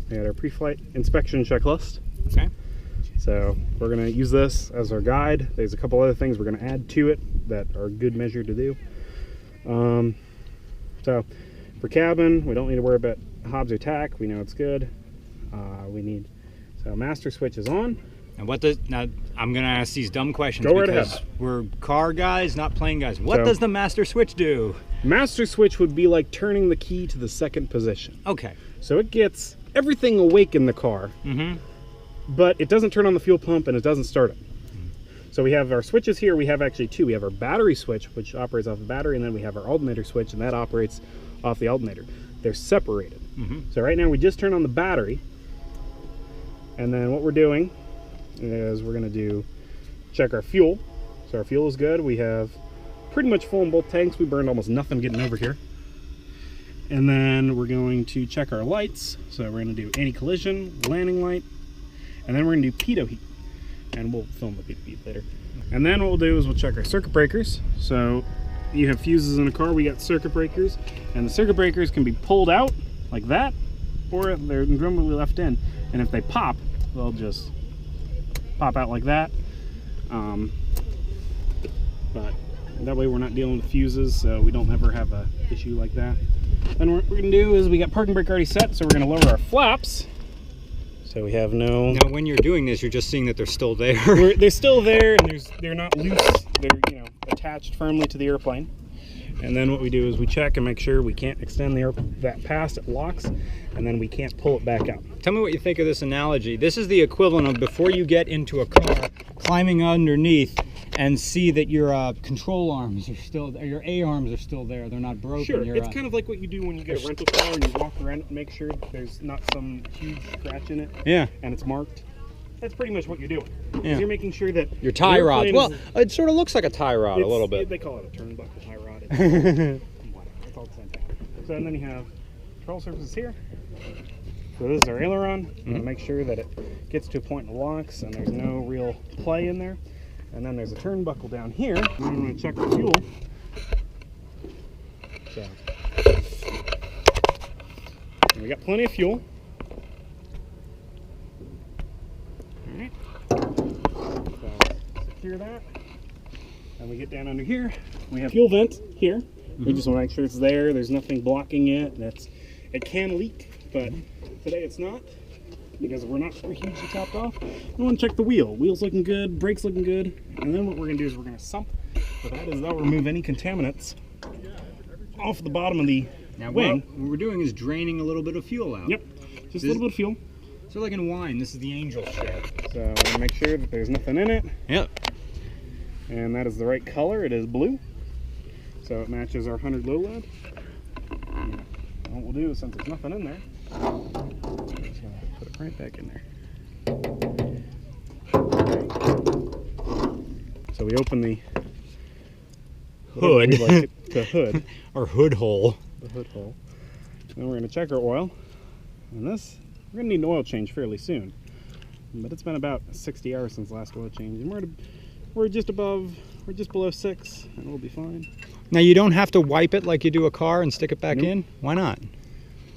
We got our pre-flight inspection checklist. Okay. So we're going to use this as our guide. There's a couple other things we're going to add to it that are a good measure to do. So for cabin, we don't need to worry about hobs or tack. We know it's good. So master switch is on. And now I'm going to ask these dumb questions Go right because ahead. we're car guys, not plane guys. What does the master switch do? Master switch would be like turning the key to the second position. Okay. So it gets everything awake in the car, but it doesn't turn on the fuel pump and it doesn't start it. So we have our switches here. We have actually two. We have our battery switch, which operates off the battery, and then we have our alternator switch, and that operates off the alternator. They're separated. So right now we just turn on the battery, and then what we're doing is we're going to check our fuel. So our fuel is good. We have pretty much full in both tanks. We burned almost nothing getting over here. And then we're going to check our lights. So we're going to do anti-collision, landing light, and then we're going to do pitot heat. And we'll film the pitot heat later. And then what we'll do is we'll check our circuit breakers. So you have fuses in a car, we got circuit breakers, and the circuit breakers can be pulled out like that, or they're normally left in. And if they pop, they'll just pop out like that. But that way we're not dealing with fuses, so we don't ever have a issue like that. Then what we're going to do is we got parking brake already set, so we're going to lower our flaps. So we have no... Now when you're doing this, you're just seeing that they're still there. They're still there, and they're not loose. They're attached firmly to the airplane. And then what we do is we check and make sure we can't extend that past, it locks, and then we can't pull it back out. Tell me what you think of this analogy. This is the equivalent of before you get into a car, climbing underneath and see that your control arms are still there, your A arms are still there, they're not broken. Sure, it's kind of like what you do when you get a rental car and you walk around and make sure there's not some huge scratch in it. Yeah. And it's marked. That's pretty much what you're doing. Yeah. You're making sure that your tie rod. Well, it sort of looks like a tie rod a little bit. They call it a turnbuckle tie rod. Whatever. It's all the same thing. So and then you have control surfaces here. So this is our aileron. I'm going to make sure that it gets to a point and locks and there's no real play in there. And then there's a turnbuckle down here. And then I'm going to check the fuel. So and we got plenty of fuel. Alright. So secure that. And we get down under here. We have fuel vent here. We just want to make sure it's there. There's nothing blocking it. It can leak, but today it's not, because we're not hugely topped off. We want to check the wheel. Wheel's looking good, brakes looking good, and then what we're going to do is we're going to sump. So that'll remove any contaminants off the bottom of the wing. What we're doing is draining a little bit of fuel out. Yep, just a little bit of fuel. So like in wine, this is the angel share. So we're going to make sure that there's nothing in it. Yep. And that is the right color. It is blue. So it matches our 100 low load. And what we'll do is, since there's nothing in there, I'm just going to put it right back in there. So we open the hood. The hood. Our hood hole. The hood hole. Then we're going to check our oil. And we're going to need an oil change fairly soon. But it's been about 60 hours since last oil change. And we're just below 6, and we'll be fine. Now you don't have to wipe it like you do a car and stick it back in? Why not?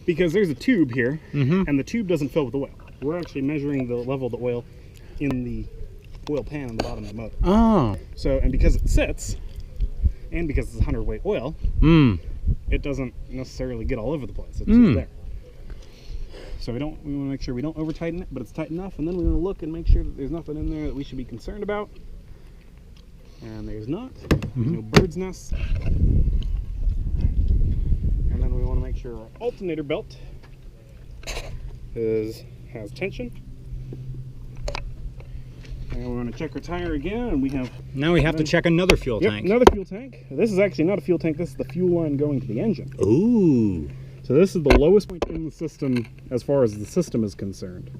Because there's a tube here, and the tube doesn't fill with oil. We're actually measuring the level of the oil in the oil pan on the bottom of the motor. Oh. So, and because it sits, and because it's 100 weight oil, it doesn't necessarily get all over the place. It's just there. So we want to make sure we don't over tighten it, but it's tight enough, and then we're going to look and make sure that there's nothing in there that we should be concerned about. And there's not. There's no bird's nests. And then we want to make sure our alternator belt has tension. And we're going to check our tire again, and now we have to check another fuel tank. Another fuel tank. This is actually not a fuel tank. This is the fuel line going to the engine. Ooh. So this is the lowest point in the system as far as the system is concerned.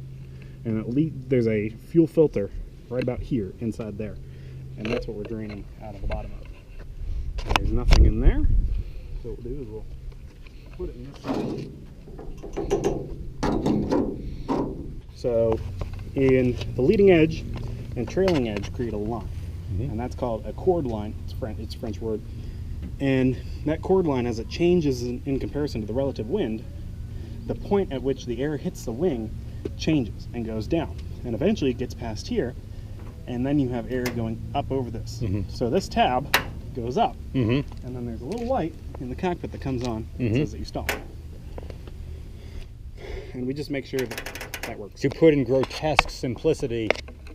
And there's a fuel filter right about here, inside there. And that's what we're draining out of the bottom of it. And there's nothing in there. So what we'll do is we'll put it in this. So in the leading edge and trailing edge create a line. And that's called a chord line. It's a French word. And that chord line, as it changes in comparison to the relative wind, the point at which the air hits the wing changes and goes down. And eventually it gets past here, and then you have air going up over this. So this tab goes up, and then there's a little light in the cockpit that comes on and says that you stop. And we just make sure that that works. To put in grotesque simplicity,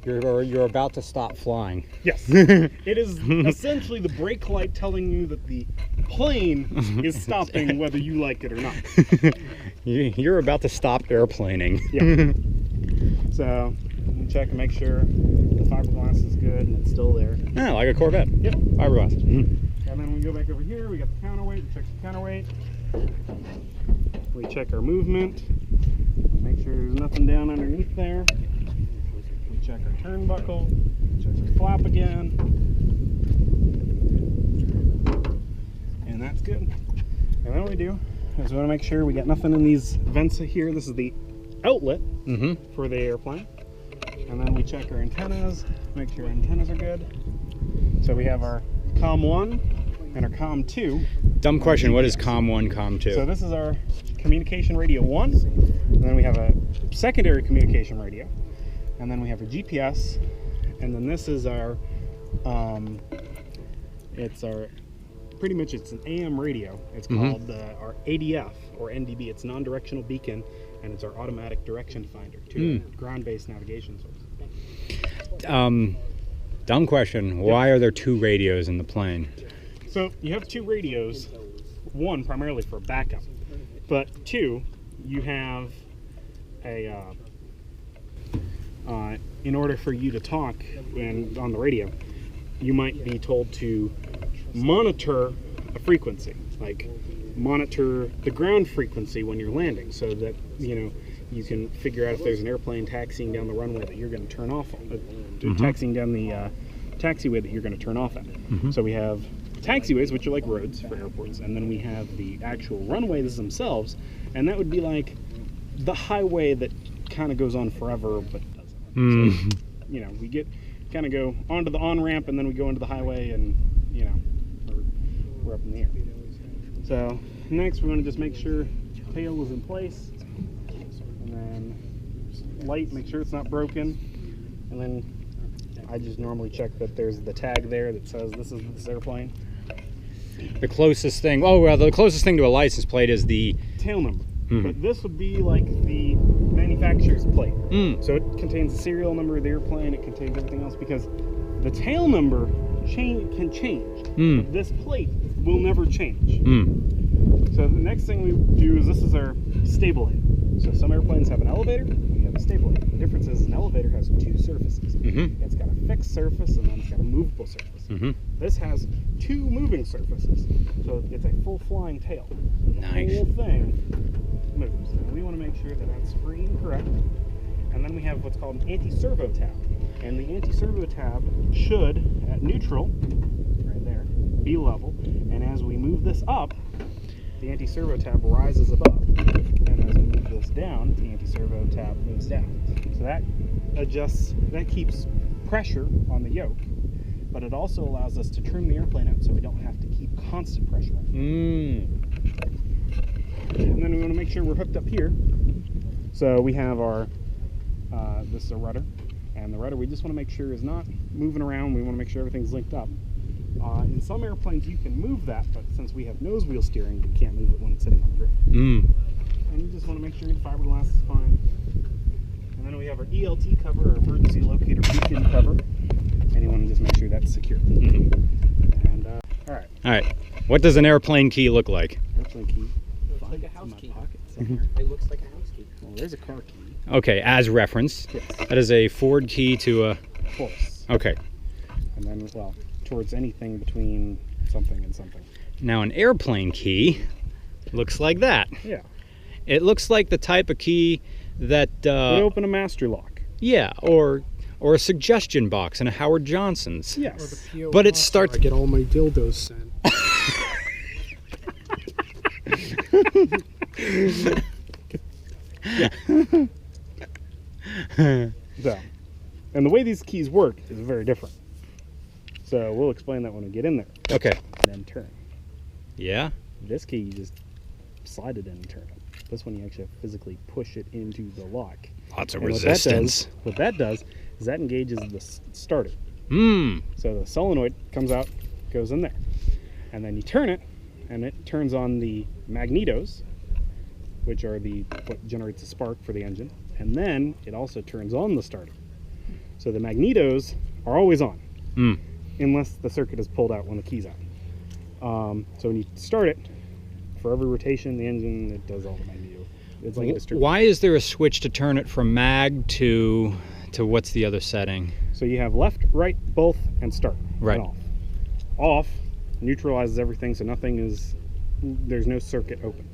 you're about to stop flying. Yes. It is essentially the brake light telling you that the plane is stopping whether you like it or not. You're about to stop airplaning. Yeah. So we check and make sure the fiberglass is good and it's still there. Yeah, like a Corvette. Yep. Fiberglass. And then we go back over here, we got the counterweight, we check the counterweight. We check our movement. We make sure there's nothing down underneath there. We check our turnbuckle, check our flap again. And that's good. And then what we do is we want to make sure we got nothing in these vents here. This is the outlet for the airplane. And then we check our antennas, make sure our antennas are good. So we have our COM 1 and our COM 2. Dumb question, what is COM 1, COM 2? So this is our communication radio 1, and then we have a secondary communication radio, and then we have a GPS, and then this is our, pretty much it's an AM radio. It's called our ADF, or NDB. It's non-directional beacon, and it's our automatic direction finder to ground-based navigation source. Dumb question, why are there 2 radios in the plane? So you have 2 radios, one primarily for backup, but 2, you have a, in order for you to talk on the radio, you might be told to monitor a frequency, like monitor the ground frequency when you're landing, so that, you know, you can figure out if there's an airplane taxiing down the runway that you're going to turn off on, taxiing down the taxiway that you're going to turn off at. So we have taxiways, which are like roads for airports, and then we have the actual runways themselves, and that would be like the highway that kind of goes on forever but doesn't. So, you know, we kind of go onto the on-ramp, and then we go into the highway, and, you know, we're up in the air. So next we want to just make sure tail is in place, and then light, make sure it's not broken, and then I just normally check that there's the tag there that says this is this airplane. The closest thing, the closest thing to a license plate is the tail number. But this would be like the manufacturer's plate. So it contains the serial number of the airplane, it contains everything else, because the tail number can change. But this plate will never change. So the next thing we do is, this is our stable aid. So some airplanes have an elevator, we have a stable aid. The difference is an elevator has 2 surfaces. It's got a fixed surface, and then it's got a movable surface. This has 2 moving surfaces, so it's a full flying tail. Nice. The whole thing moves. And we want to make sure that that's free and correct. And then we have what's called an anti-servo tab. And the anti-servo tab should, at neutral, right there, be level. And as we move this up, the anti-servo tab rises above. And as we move this down, the anti-servo tab moves down. So that adjusts, that keeps pressure on the yoke, but it also allows us to trim the airplane out so we don't have to keep constant pressure on it. And then we want to make sure we're hooked up here. So we have our, this is a rudder, and the rudder we just want to make sure is not moving around. We want to make sure everything's linked up. In some airplanes you can move that, but since we have nose wheel steering, you can't move it when it's sitting on the ground. And you just want to make sure the fiberglass is fine. And then we have our ELT cover, or emergency locator beacon cover, and you want to just make sure that's secure. And all right. What does an airplane key look like? Airplane key. Looks like a house key. Pocket somewhere. It looks like a house key. Well, there's a car key. Okay, as reference. Yes. That is a Ford key to a... Horse. Okay. And then, well, towards anything between something and something. Now an airplane key looks like that. Yeah. It looks like the type of key that... would open a master lock. Yeah, or a suggestion box in a Howard Johnson's. Yes. Or the P.O. But it box starts... where I get all my dildos sent. So, and the way these keys work is very different. So we'll explain that when we get in there. Okay. And then turn. Yeah? This key, you just slide it in and turn it. This one you actually physically push it into the lock. Lots of And resistance. What that does is that engages the starter. Hmm. So the solenoid comes out, goes in there. And then you turn it, and it turns on the magnetos, which are what generates the spark for the engine. And then it also turns on the starter. So the magnetos are always on, unless the circuit is pulled out when the key's out. So when you start it, for every rotation, the engine, it does all the magneto. It's like a distributor. Why is there a switch to turn it from mag to what's the other setting? So you have left, right, both, and start. Right. And off. Off neutralizes everything, so there's no circuit open.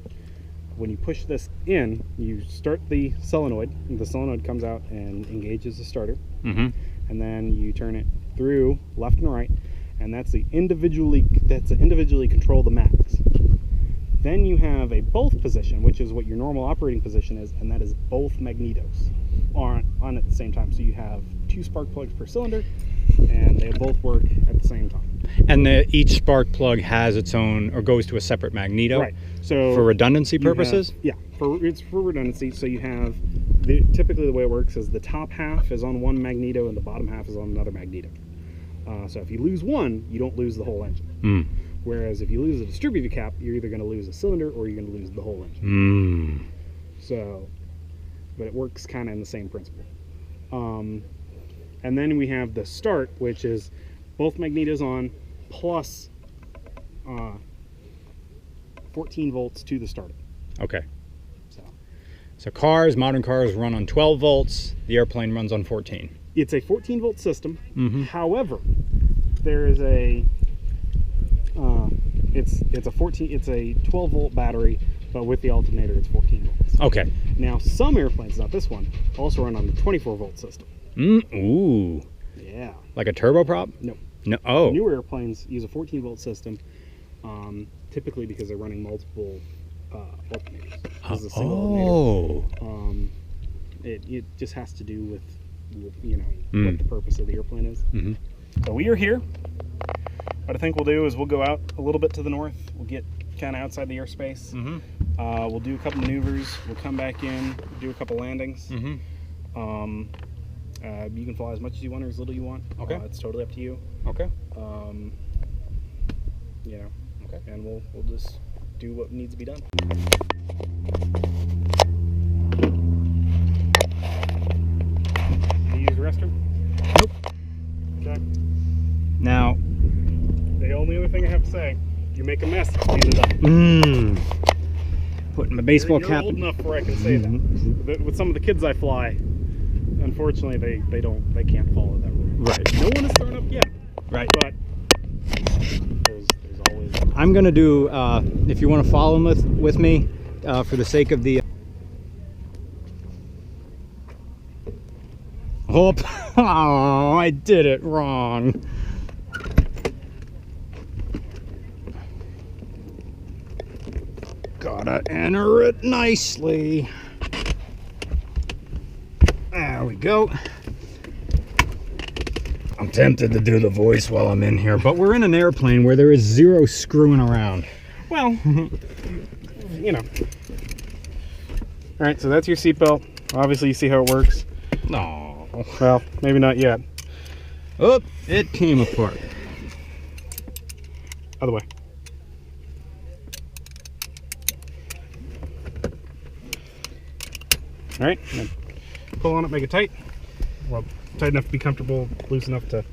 When you push this in, you start the solenoid. The solenoid comes out and engages the starter. Mm-hmm. And then you turn it through left and right, and that's individually control the mags. Then you have a both position, which is what your normal operating position is, and that is both magnetos on at the same time. So you have 2 spark plugs per cylinder, and they both work at the same time. And each spark plug has its own, or goes to a separate magneto? Right. So for redundancy purposes? It's for redundancy. So you have, typically the way it works is the top half is on one magneto and the bottom half is on another magneto. So if you lose one, you don't lose the whole engine. Whereas if you lose the distributor cap, you're either going to lose a cylinder or you're going to lose the whole engine. So, but it works kind of in the same principle. And then we have the start, which is both magnetos on plus 14 volts to the starter. Okay. So modern cars run on 12 volts. The airplane runs on 14. It's a 14 volt system. However, there is it's a 12 volt battery, but with the alternator it's 14 volts. Okay. Now some airplanes, not this one, also run on the 24 volt system. Ooh. Yeah. Like a turboprop? No. No. Oh. Newer airplanes use a 14 volt system, typically because they're running multiple alternators. This is a single alternator. It just has to do with what the purpose of the airplane is. So we are here. What I think we'll do is we'll go out a little bit to the north. We'll get kind of outside the airspace. We'll do a couple maneuvers. We'll come back in, do a couple landings. You can fly as much as you want or as little you want. Okay. It's totally up to you. Okay. Okay. And we'll just do what needs to be done. Do you use the restroom? Nope. Okay. Now, the only other thing I have to say, you make a mess, clean it up. Putting my baseball You're cap. old enough where I can say that. With some of the kids I fly, unfortunately they can't follow that rule. Right. No one has thrown up yet. Right. But there's always. I'm gonna do. If you want to follow with me, for the sake of the. Oh, I did it wrong. Gotta enter it nicely. There we go. I'm tempted to do the voice while I'm in here, but we're in an airplane where there is zero screwing around. Well, All right, so that's your seatbelt. Obviously, you see how it works. No. Well, maybe not yet. Oh, it came apart. Other way. All right, and then pull on it, make it tight. Well, tight enough to be comfortable, loose enough to.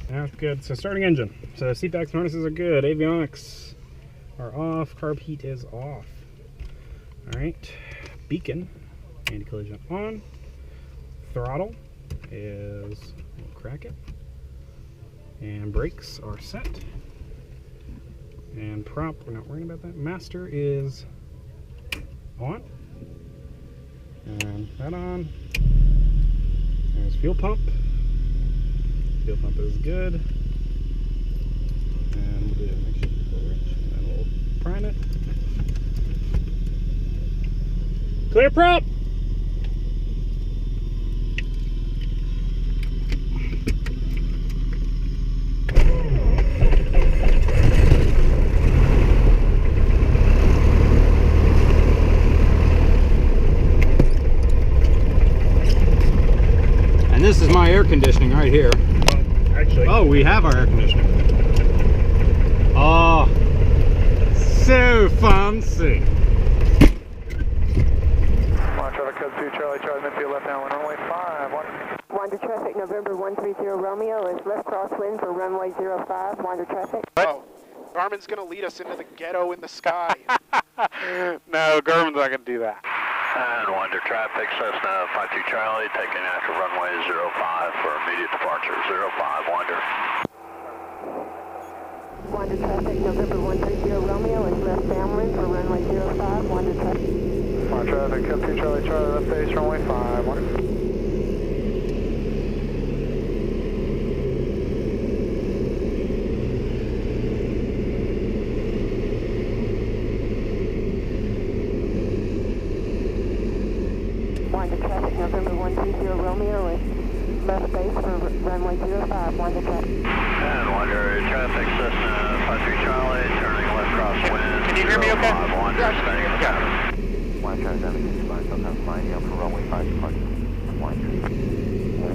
That's good. So starting engine. So seat backs and harnesses are good. Avionics are off. Carb heat is off. All right. Beacon, anti-collision on. Throttle is, we'll crack it. And brakes are set. And prop, we're not worrying about that. Master is on. And that on. There's fuel pump. Fuel pump is good. And we'll do it next wrench. And then we'll prime it. Clear prop! this is my air conditioning right here. Actually, Oh, we have our air conditioning. Oh, so fancy. Traffic code 2 Charlie, Charlie, midfield left now, runway 5. Wander traffic, November 130 Romeo is left crosswind for runway 05, wander traffic. Oh, Garmin's gonna lead us into the ghetto in the sky. No, Garmin's not going to do that. And Wander traffic, Cessna 52 Charlie, taking after runway 05 for immediate departure. 05, Wander. Wander traffic, November 130 Romeo is left downwind for runway 05, wander traffic. Traffic code 2 Charlie, Charlie, left base, runway 5. Wander traffic, November 130 Romeo is left base for runway 05, wander traffic. And Wander traffic, Cessna 53 Charlie, turning left crosswind. Can you hear me okay? 05, Wander, staying in the pattern. Wander traffic, 75, sometimes flying up for runway 5 departure.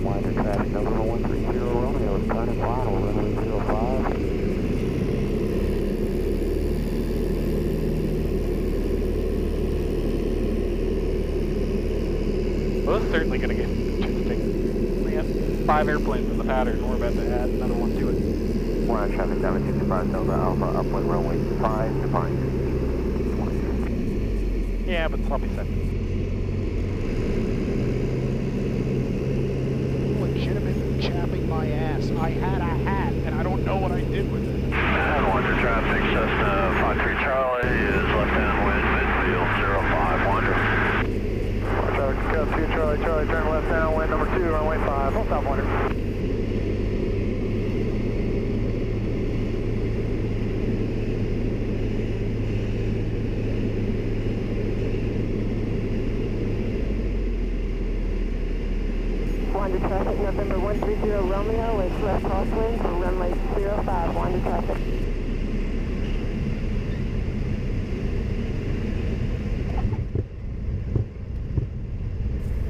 Wander traffic, November 130 Romeo is turning final, runway 05. Well, this is certainly going to get interesting. We have 5 airplanes in the pattern, and we're about to add another one to it. Wander traffic, 725 Delta Alpha, upwind runway 5, departure. Yeah, but sloppy seconds. Legitimate chapping my ass. I had a hat, and I don't know what I did with it. And Wander traffic, Cessna 53 Charlie is left downwind, midfield 05, Wander. Traffic code 2 Charlie, Charlie, turn left downwind, number 2, runway 5. Full stop, Wander. Wander traffic, November 130 Romeo is left crosswind for runway 05, wander traffic.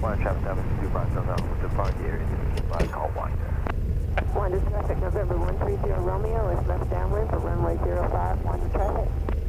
Wander traffic, 725 Delta Alpha, depart the area, by call Wander. Wander traffic, November 130 Romeo is left downwind for runway 05, wander traffic.